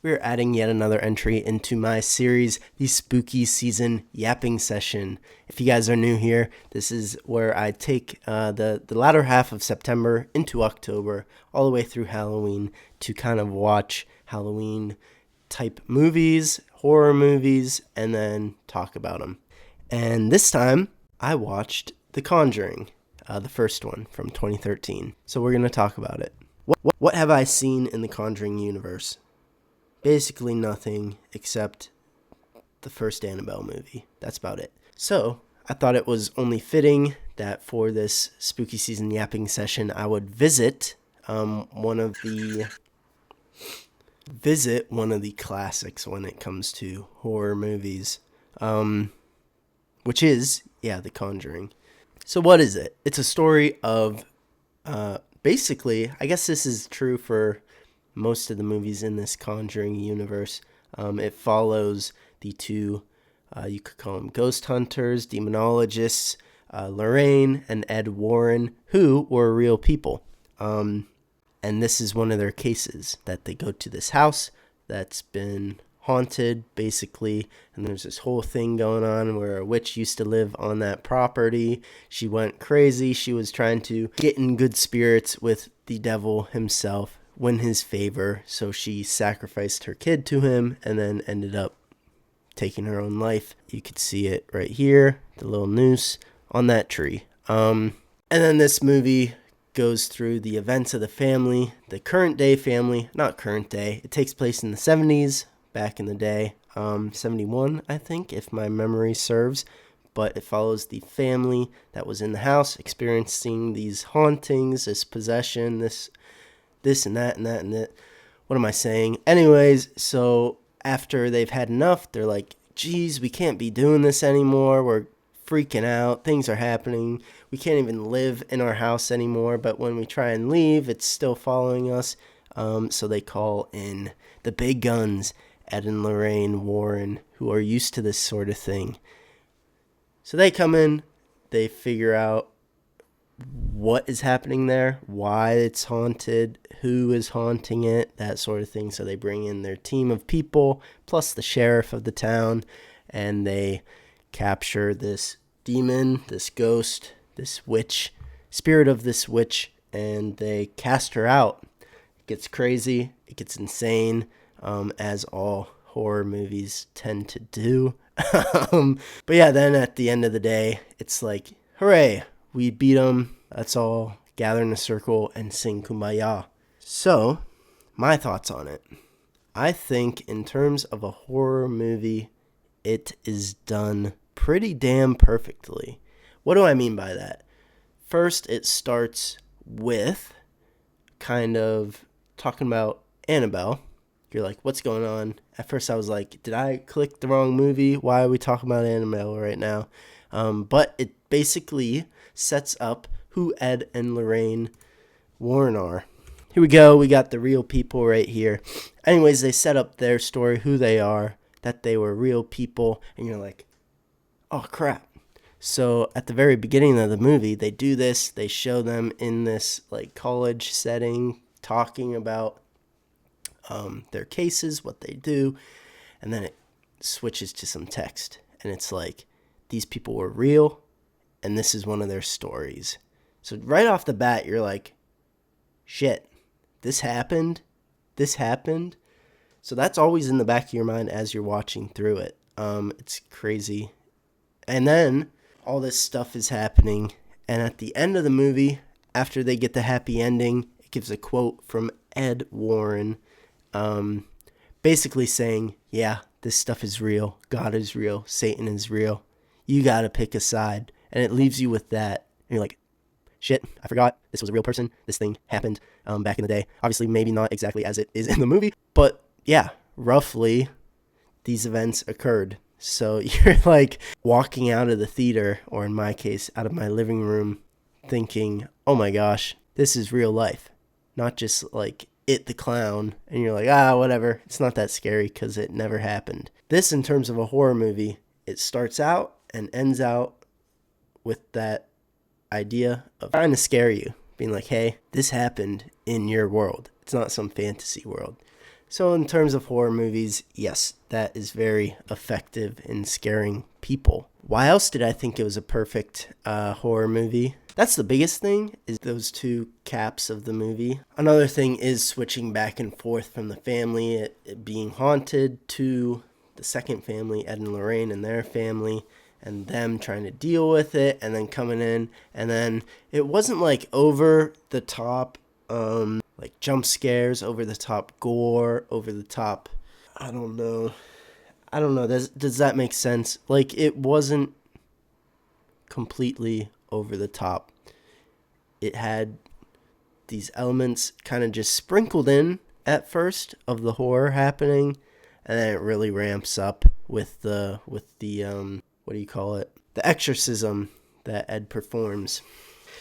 We're adding yet another entry into my series, the Spooky Season Yapping Session. If you guys are new here, this is where I take the latter half of September into October, all the way through Halloween, to kind of watch Halloween type movies, horror movies, and then talk about them. And this time, I watched The Conjuring, the first one from 2013. So we're going to talk about it. What have I seen in the Conjuring universe? Basically nothing except the first Annabelle movie. That's about it. So I thought it was only fitting that for this Spooky Season Yapping Session, I would visit one of the classics when it comes to horror movies, which is The Conjuring. So what is it? It's a story of basically, I guess this is true for most of the movies in this Conjuring universe. It follows the two, you could call them ghost hunters, demonologists, Lorraine and Ed Warren, who were real people. And this is one of their cases, that they go to this house that's been haunted, basically, and there's this whole thing going on where a witch used to live on that property. She went crazy. She was trying to get in good spirits with the devil himself, win his favor, so she sacrificed her kid to him and then ended up taking her own life. You could see it right here, the little noose on that tree. And then this movie goes through the events of the family, the current day family, not current day. It takes place in the 70s, back in the day, 71, I think, if my memory serves. But it follows the family that was in the house experiencing these hauntings, this possession, this and that and that and that. What am I saying? Anyways, so after they've had enough, they're like, geez, we can't be doing this anymore. We're freaking out. Things are happening. We can't even live in our house anymore. But when we try and leave, it's still following us. So they call in the big guns, Ed and Lorraine Warren, who are used to this sort of thing. So they come in. They figure out what is happening there, why it's haunted, who is haunting it, that sort of thing. So they bring in their team of people, plus the sheriff of the town, and they capture this demon, this ghost, this witch, spirit of this witch, and they cast her out. It gets crazy, it gets insane, as all horror movies tend to do. But yeah, then at the end of the day, it's like, hooray, we beat them. Let's all gather in a circle and sing Kumbaya. So, my thoughts on it. I think in terms of a horror movie, it is done pretty damn perfectly. What do I mean by that? First, it starts with kind of talking about Annabelle. You're like, what's going on? At first I was like, did I click the wrong movie? Why are we talking about Annabelle right now? But it basically sets up who Ed and Lorraine Warren are. Here we go. We got the real people right here. Anyways, they set up their story, who they are, that they were real people. And you're like, oh, crap. So at the very beginning of the movie, they do this. They show them in this like college setting talking about their cases, what they do. And then it switches to some text. And it's like, these people were real, and this is one of their stories. So right off the bat, you're like, shit, this happened. So that's always in the back of your mind as you're watching through it. It's crazy. And then all this stuff is happening. And at the end of the movie, after they get the happy ending, it gives a quote from Ed Warren, basically saying, yeah, this stuff is real. God is real. Satan is real. You got to pick a side. And it leaves you with that. And you're like, shit, I forgot. This was a real person. This thing happened back in the day. Obviously, maybe not exactly as it is in the movie. But yeah, roughly, these events occurred. So you're like walking out of the theater, or in my case, out of my living room, thinking, oh my gosh, this is real life. Not just like It the Clown. And you're like, whatever. It's not that scary because it never happened. This, in terms of a horror movie, it starts out and ends out with that idea of trying to scare you, being like, hey, this happened in your world. It's not some fantasy world. So in terms of horror movies, yes, that is very effective in scaring people. Why else did I think it was a perfect horror movie? That's the biggest thing, is those two caps of the movie. Another thing is switching back and forth from the family, it being haunted, to the second family, Ed and Lorraine and their family, and them trying to deal with it, and then coming in, and then it wasn't like over the top, like jump scares, over the top gore, over the top, I don't know, does that make sense? Like, it wasn't completely over the top. It had these elements kind of just sprinkled in at first of the horror happening, and then it really ramps up with the what do you call it? The exorcism that Ed performs.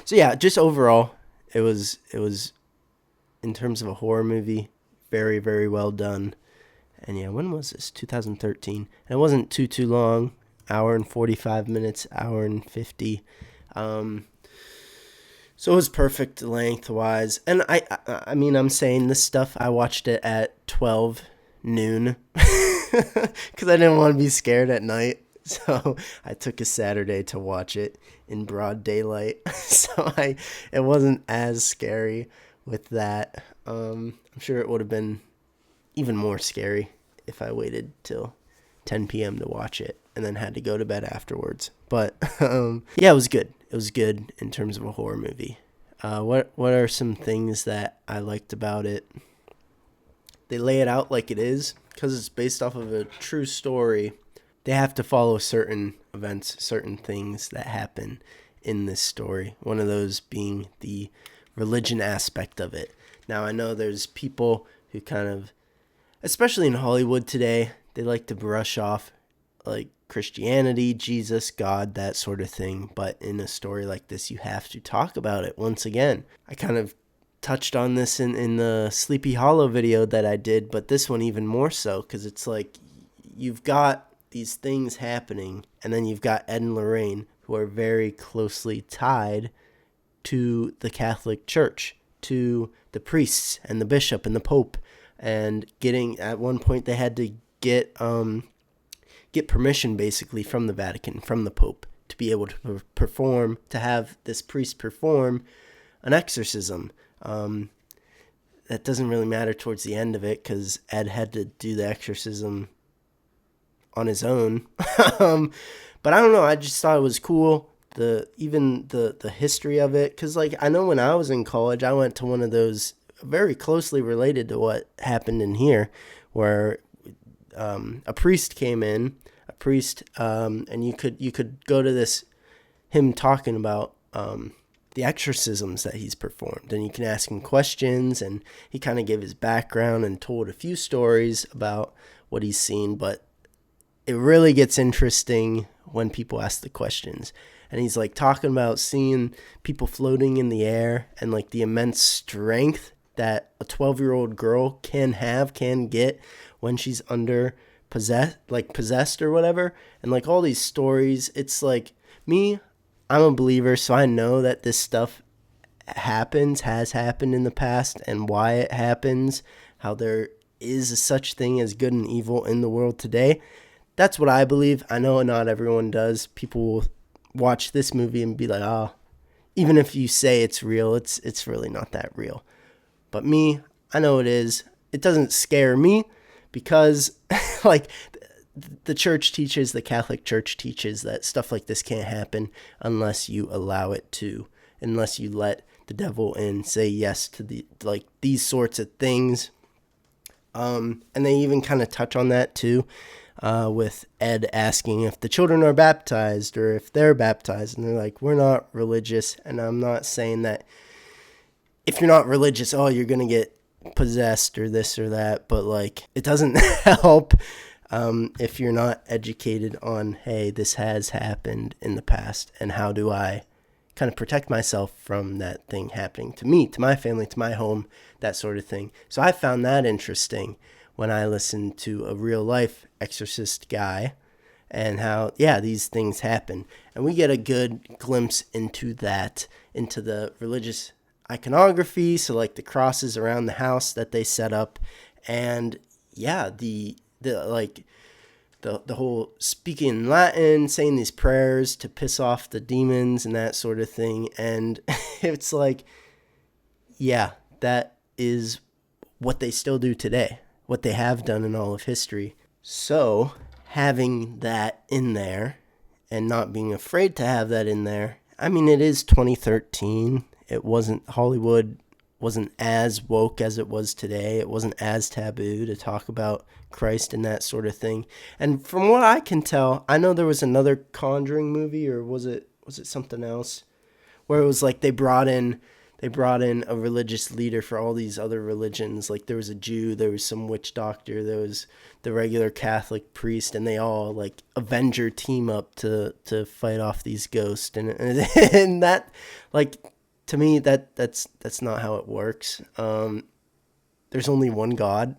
So yeah, just overall, it was in terms of a horror movie, very, very well done. And yeah, when was this? 2013. And it wasn't too long. Hour and 45 minutes, hour and 50. So it was perfect lengthwise. And I mean, I'm saying this stuff, I watched it at 12 noon because I didn't want to be scared at night. So I took a Saturday to watch it in broad daylight. So it wasn't as scary with that. I'm sure it would have been even more scary if I waited till 10 p.m. to watch it and then had to go to bed afterwards. But yeah, it was good. It was good in terms of a horror movie. What are some things that I liked about it? They lay it out like it is, because it's based off of a true story. They have to follow certain events, certain things that happen in this story. One of those being the religion aspect of it. Now, I know there's people who kind of, especially in Hollywood today, they like to brush off like Christianity, Jesus, God, that sort of thing. But in a story like this, you have to talk about it once again. I kind of touched on this in the Sleepy Hollow video that I did, but this one even more so, because it's like you've got these things happening, and then you've got Ed and Lorraine, who are very closely tied to the Catholic Church, to the priests and the bishop and the Pope, and at one point they had to get permission basically from the Vatican, from the Pope, to be able to have this priest perform an exorcism. That doesn't really matter towards the end of it, because Ed had to do the exorcism on his own. But I don't know, I just thought it was cool, the history of it, because like I know when I was in college, I went to one of those very closely related to what happened in here, where a priest came in, and you could go to this, him talking about the exorcisms that he's performed, and you can ask him questions, and he kind of gave his background and told a few stories about what he's seen. But it really gets interesting when people ask the questions, and he's like talking about seeing people floating in the air, and like the immense strength that a 12-year-old girl can get when she's under possessed or whatever. And like all these stories, it's like, I'm a believer, so I know that this stuff has happened in the past, and why it happens, how there is such thing as good and evil in the world today. That's what I believe. I know not everyone does. People will watch this movie and be like, oh, even if you say it's real, it's really not that real. But me, I know it is. It doesn't scare me, because like the church teaches, the Catholic Church teaches that stuff like this can't happen unless you allow it to, unless you let the devil in, say yes to these sorts of things. And they even kind of touch on that too, with Ed asking if the children are baptized or if they're baptized, and they're like, we're not religious. And I'm not saying that if you're not religious, oh, you're gonna get possessed or this or that, but like it doesn't help if you're not educated on, hey, this has happened in the past, and how do I kind of protect myself from that thing happening to me, to my family, to my home, that sort of thing. So I found that interesting when I listened to a real life exorcist guy, and how, yeah, these things happen. And we get a good glimpse into that, into the religious iconography, so like the crosses around the house that they set up, And yeah, the like the whole speaking in Latin, saying these prayers to piss off the demons and that sort of thing. And it's like, yeah, that is what they still do today, what they have done in all of history. So having that in there and not being afraid to have that in there, I mean, it is 2013. It wasn't, Hollywood wasn't as woke as it was today. It wasn't as taboo to talk about Christ and that sort of thing. And from what I can tell, I know there was another Conjuring movie, or was it something else, where it was like they brought in a religious leader for all these other religions. Like there was a Jew, there was some witch doctor, there was the regular Catholic priest, and they all like Avenger team up to fight off these ghosts. And that, like, to me, that's not how it works. There's only one God.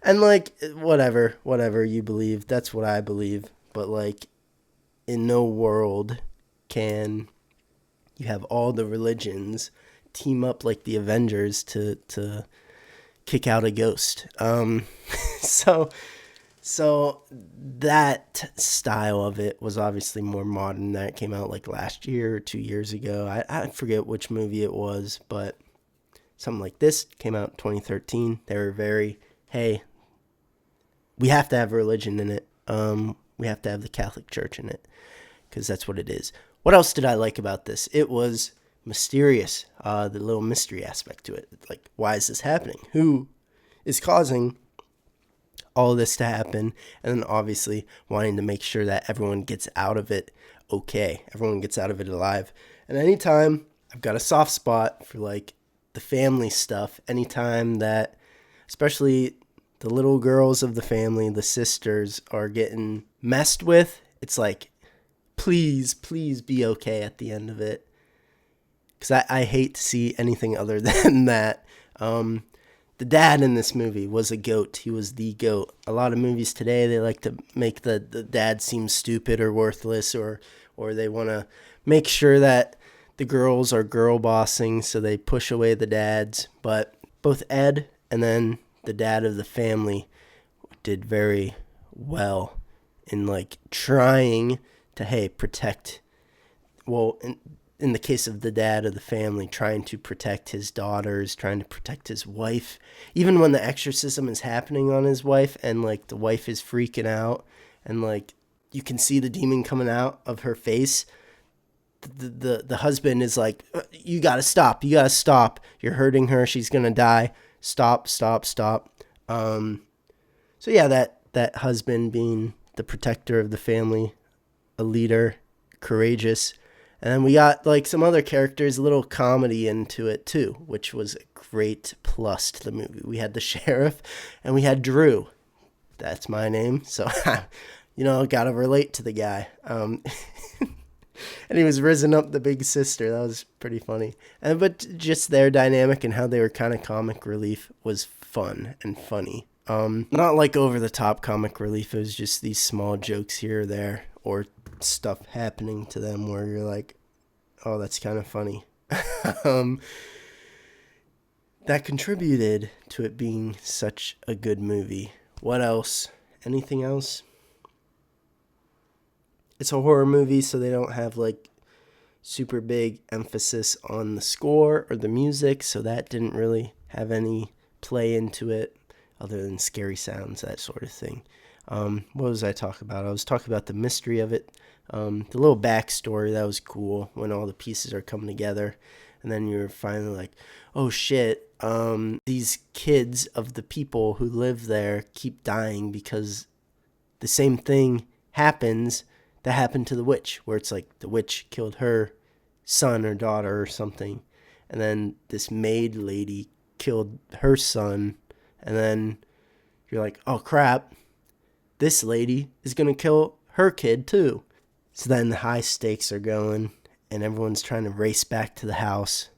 And like whatever you believe, that's what I believe. But like in no world can you have all the religions team up like the Avengers to kick out a ghost. So that style of it was obviously more modern. That came out like last year or 2 years ago. I forget which movie it was, but something like this came out in 2013. They were very, hey, we have to have religion in it. We have to have the Catholic Church in it because that's what it is. What else did I like about this? It was mysterious, the little mystery aspect to it. Like, why is this happening? Who is causing all of this to happen? And then obviously wanting to make sure that everyone gets out of it okay. Everyone gets out of it alive. And anytime I've got a soft spot for like the family stuff, anytime that, especially the little girls of the family, the sisters, are getting messed with, it's like, please be okay at the end of it. Because I hate to see anything other than that. The dad in this movie was a goat. He was the goat. A lot of movies today, they like to make the dad seem stupid or worthless, or they want to make sure that the girls are girl bossing, so they push away the dads. But both Ed and then the dad of the family did very well in like trying to, hey, protect, well, in the case of the dad of the family, trying to protect his daughters, trying to protect his wife, even when the exorcism is happening on his wife and like the wife is freaking out and like you can see the demon coming out of her face. The husband is like, you gotta stop, you're hurting her, she's gonna die, stop. So yeah, that husband being the protector of the family, a leader, courageous. And then we got like some other characters, a little comedy into it too, which was a great plus to the movie. We had the sheriff and we had Drew. That's my name, so gotta relate to the guy. And he was risen up the big sister. That was pretty funny. But just their dynamic and how they were kind of comic relief was fun and funny. Not like over the top comic relief. It was just these small jokes here or there, or stuff happening to them where you're like, oh, that's kind of funny. That contributed to it being such a good movie. What else? Anything else? It's a horror movie, so they don't have like super big emphasis on the score or the music, so that didn't really have any play into it other than scary sounds, that sort of thing. What was I talking about? I was talking about the mystery of it, the little backstory. That was cool when all the pieces are coming together, and then you're finally like, oh shit, these kids of the people who live there keep dying because the same thing happens that happened to the witch, where it's like the witch killed her son or daughter or something, and then this maid lady killed her son, and then you're like, oh crap, this lady is gonna kill her kid too. So then the high stakes are going, and everyone's trying to race back to the house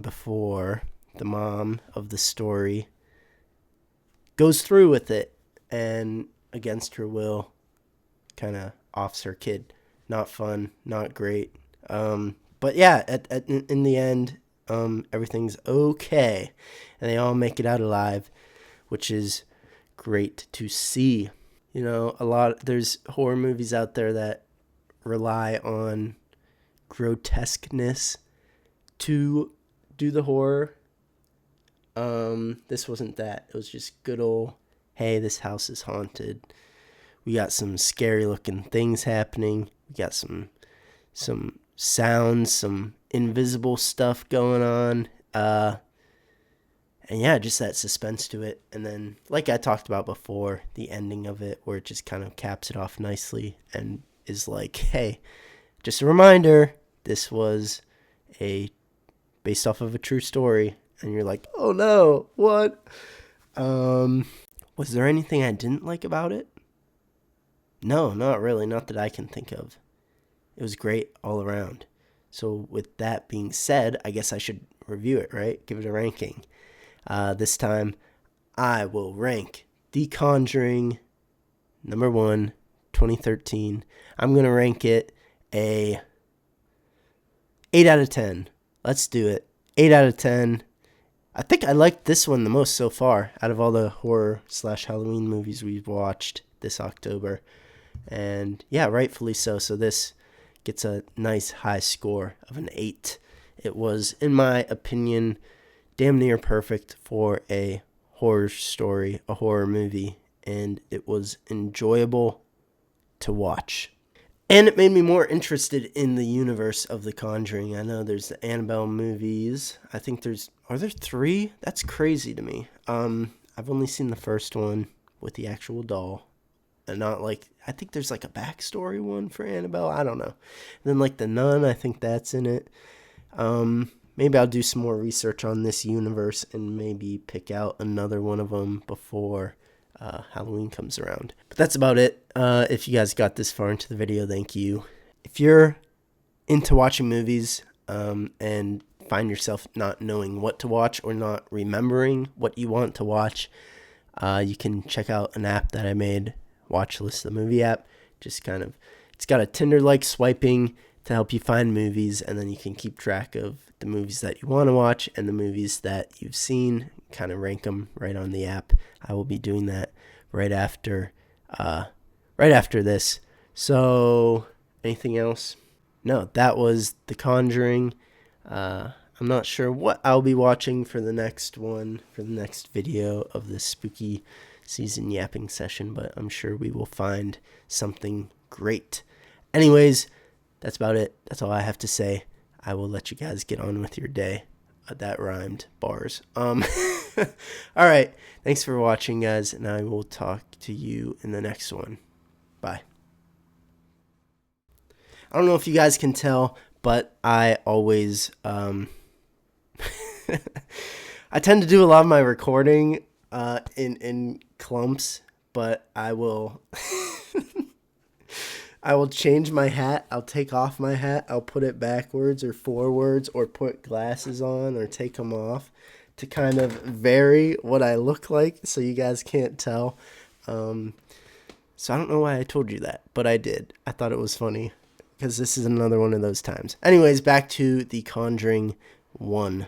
before the mom of the story goes through with it, and against her will, kind of offs her kid. Not fun, not great. But yeah, in the end, everything's okay, and they all make it out alive, which is great to see. You know, there's horror movies out there that rely on grotesqueness to do the horror. This wasn't that. It was just good old, hey, this house is haunted. We got some scary looking things happening. We got some sounds, some invisible stuff going on. And yeah, just that suspense to it. And then, like I talked about before, the ending of it, where it just kind of caps it off nicely and is like, hey, just a reminder, this was based off of a true story. And you're like, oh no, what? Was there anything I didn't like about it? No, not really. Not that I can think of. It was great all around. So with that being said, I guess I should review it, right? Give it a ranking. This time, I will rank The Conjuring number 1, 2013. I'm going to rank it a 8 out of 10. Let's do it. 8 out of 10. I think I liked this one the most so far out of all the horror/Halloween movies we've watched this October. And yeah, rightfully so. So this gets a nice high score of an 8. It was, in my opinion, damn near perfect for a horror story, a horror movie, and it was enjoyable to watch. And it made me more interested in the universe of The Conjuring. I know there's the Annabelle movies. I think are there 3? That's crazy to me. I've only seen the first one with the actual doll. And not like, I think there's like a backstory one for Annabelle. I don't know. And then like the Nun, I think that's in it. Maybe I'll do some more research on this universe and maybe pick out another one of them before Halloween comes around. But that's about it. If you guys got this far into the video, thank you. If you're into watching movies and find yourself not knowing what to watch or not remembering what you want to watch, you can check out an app that I made, Watchlist, the movie app. Just kind of, it's got a Tinder-like swiping to help you find movies, and then you can keep track of the movies that you want to watch and the movies that you've seen, kind of rank them right on the app. I will be doing that right after this. So, anything else? No, that was The Conjuring. I'm not sure what I'll be watching for the next video of this spooky season yapping session, but I'm sure we will find something great. Anyways, that's about it. That's all I have to say. I will let you guys get on with your day. That rhymed. Bars. All right. Thanks for watching, guys, and I will talk to you in the next one. Bye. I don't know if you guys can tell, but I always I tend to do a lot of my recording in clumps, but I will I will change my hat. I'll take off my hat. I'll put it backwards or forwards, or put glasses on or take them off to kind of vary what I look like so you guys can't tell. So I don't know why I told you that, but I did. I thought it was funny because this is another one of those times. Anyways, back to The Conjuring 1.